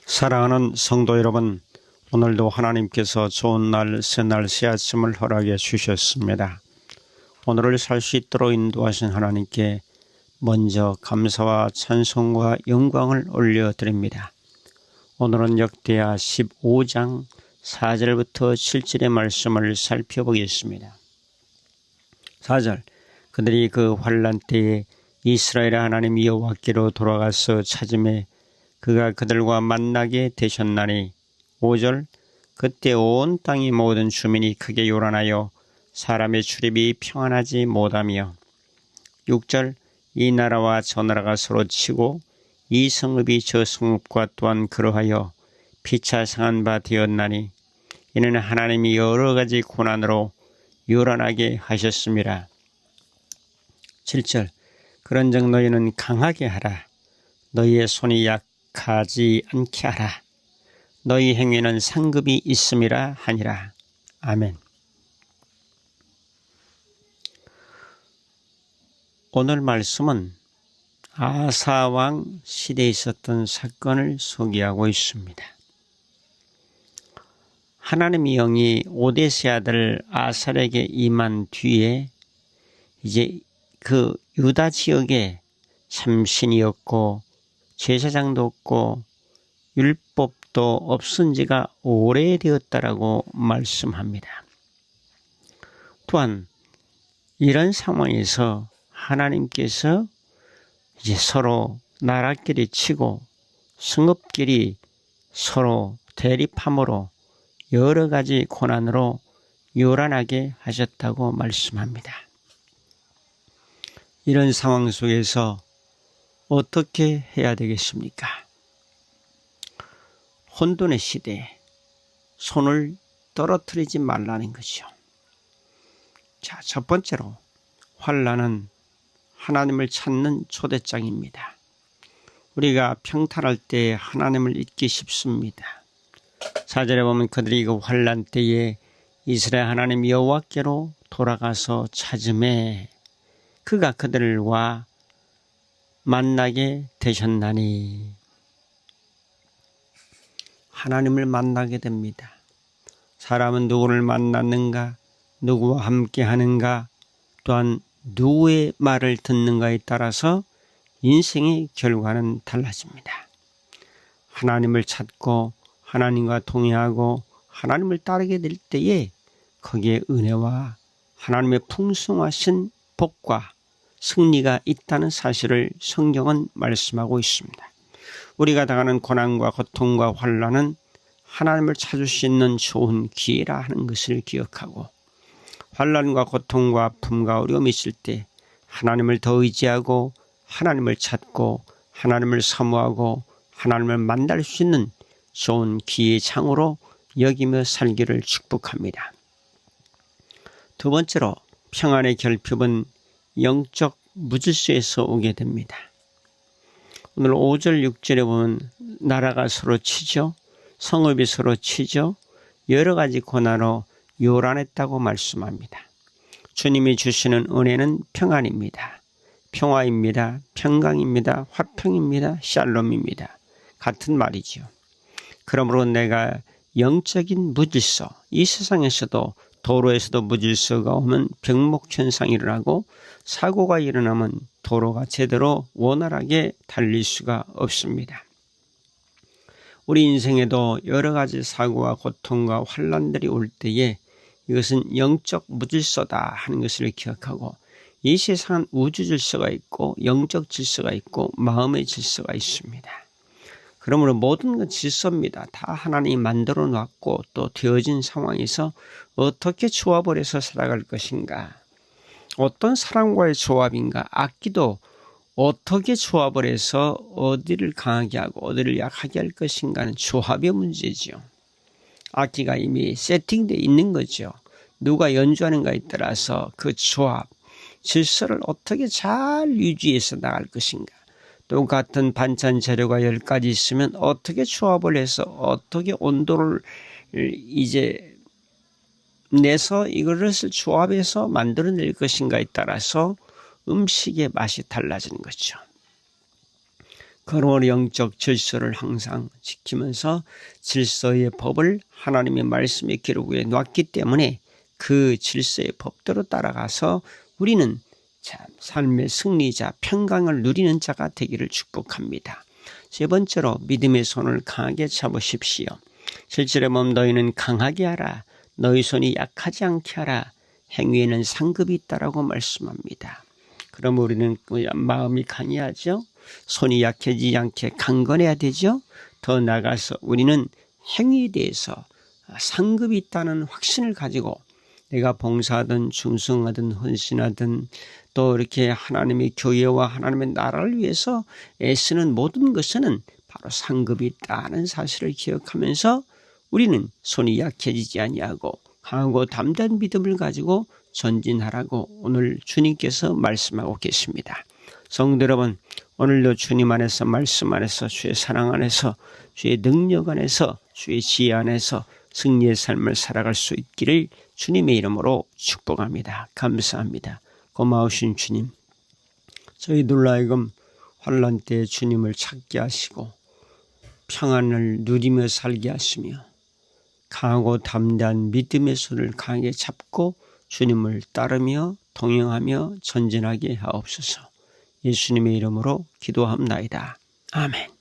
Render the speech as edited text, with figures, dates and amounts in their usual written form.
사랑하는 성도 여러분, 오늘도 하나님께서 좋은 날, 새날, 새 아침을 허락해 주셨습니다. 오늘을 살 수 있도록 인도하신 하나님께 먼저 감사와 찬송과 영광을 올려드립니다. 오늘은 역대하 15장 4절부터 7절의 말씀을 살펴보겠습니다. 4절, 그들이 그 환난 때에 이스라엘의 하나님 여호와께로 돌아가서 찾음에 그가 그들과 만나게 되셨나니. 5절, 그때 온 땅의 모든 주민이 크게 요란하여 사람의 출입이 평안하지 못하며. 6절, 이 나라와 저 나라가 서로 치고 이 성읍이 저 성읍과 또한 그러하여 피차 상한 바 되었나니 이는 하나님이 여러 가지 고난으로 요란하게 하셨습니다. 7절, 그런즉 너희는 강하게 하라. 너희의 손이 약하지 않게 하라. 너희 행위는 상급이 있음이라 하니라. 아멘. 오늘 말씀은 아사 왕 시대에 있었던 사건을 소개하고 있습니다. 하나님의 영이 오데스의 아들 아살에게 임한 뒤에 이제 그 유다 지역에 참신이 없고 제사장도 없고 율법도 없은 지가 오래되었다라고 말씀합니다. 또한 이런 상황에서 하나님께서 이제 서로 나라끼리 치고 성읍끼리 서로 대립함으로 여러 가지 고난으로 요란하게 하셨다고 말씀합니다. 이런 상황 속에서 어떻게 해야 되겠습니까? 혼돈의 시대에 손을 떨어뜨리지 말라는 거죠. 자, 첫 번째로 환난은 하나님을 찾는 초대장입니다. 우리가 평탄할 때 하나님을 잊기 쉽습니다. 4절에 보면 그들이 그 환난 때에 이스라엘 하나님 여호와께로 돌아가서 찾음에 그가 그들과 만나게 되셨나니. 하나님을 만나게 됩니다. 사람은 누구를 만났는가, 누구와 함께 하는가, 또한 누구의 말을 듣는가에 따라서 인생의 결과는 달라집니다. 하나님을 찾고 하나님과 동행하고 하나님을 따르게 될 때에 거기에 은혜와 하나님의 풍성하신 복과 승리가 있다는 사실을 성경은 말씀하고 있습니다. 우리가 당하는 고난과 고통과 환난은 하나님을 찾을 수 있는 좋은 기회라 하는 것을 기억하고, 환난과 고통과 아픔과 어려움이 있을 때 하나님을 더 의지하고 하나님을 찾고 하나님을 사모하고 하나님을 만날 수 있는 좋은 기회의 장으로 여기며 살기를 축복합니다. 두 번째로 평안의 결핍은 영적 무질서에서 오게 됩니다. 오늘 5절 6절에 보면 나라가 서로 치죠. 성읍이 서로 치죠. 여러 가지 고난으로 요란했다고 말씀합니다. 주님이 주시는 은혜는 평안입니다. 평화입니다. 평강입니다. 화평입니다. 샬롬입니다. 같은 말이죠. 그러므로 내가 영적인 무질서, 이 세상에서도 도로에서도 무질서가 오면 병목현상이 일어나고 사고가 일어나면 도로가 제대로 원활하게 달릴 수가 없습니다. 우리 인생에도 여러 가지 사고와 고통과 환난들이 올 때에 이것은 영적 무질서다 하는 것을 기억하고, 이 세상은 우주 질서가 있고 영적 질서가 있고 마음의 질서가 있습니다. 그러므로 모든 건 질서입니다. 다 하나님이 만들어 놨고 또 되어진 상황에서 어떻게 조합을 해서 살아갈 것인가, 어떤 사람과의 조합인가, 악기도 어떻게 조합을 해서 어디를 강하게 하고 어디를 약하게 할 것인가는 조합의 문제죠. 악기가 이미 세팅되어 있는 거죠. 누가 연주하는가에 따라서 그 조합, 질서를 어떻게 잘 유지해서 나갈 것인가, 똑같은 반찬 재료가 10가지 있으면 어떻게 조합을 해서 어떻게 온도를 이제 내서 이것을 조합해서 만들어낼 것인가에 따라서 음식의 맛이 달라지는 거죠. 그러므로 영적 질서를 항상 지키면서 질서의 법을 하나님의 말씀의 기록에 놨기 때문에 그 질서의 법대로 따라가서 우리는 참 삶의 승리자, 평강을 누리는 자가 되기를 축복합니다. 세 번째로 믿음의 손을 강하게 잡으십시오. 7절에 보면 너희는 강하게 하라. 너희 손이 약하지 않게 하라. 행위에는 상급이 있다라고 말씀합니다. 그럼 우리는 마음이 강해야죠. 손이 약해지지 않게 강건해야 되죠. 더 나아가서 우리는 행위에 대해서 상급이 있다는 확신을 가지고 내가 봉사하든 중성하든 헌신하든 또 이렇게 하나님의 교회와 하나님의 나라를 위해서 애쓰는 모든 것에는 바로 상급이 있다는 사실을 기억하면서 우리는 손이 약해지지 아니하고 강하고 담대한 믿음을 가지고 전진하라고 오늘 주님께서 말씀하고 계십니다. 성도 여러분, 오늘도 주님 안에서 말씀 안에서 주의 사랑 안에서 주의 능력 안에서 주의 지혜 안에서 승리의 삶을 살아갈 수 있기를 주님의 이름으로 축복합니다. 감사합니다. 고마우신 주님, 저희들로 하여금 환난 때에 주님을 찾게 하시고 평안을 누리며 살게 하시며 강하고 담대한 믿음의 손을 강하게 잡고 주님을 따르며 동행하며 전진하게 하옵소서. 예수님의 이름으로 기도합나이다. 아멘.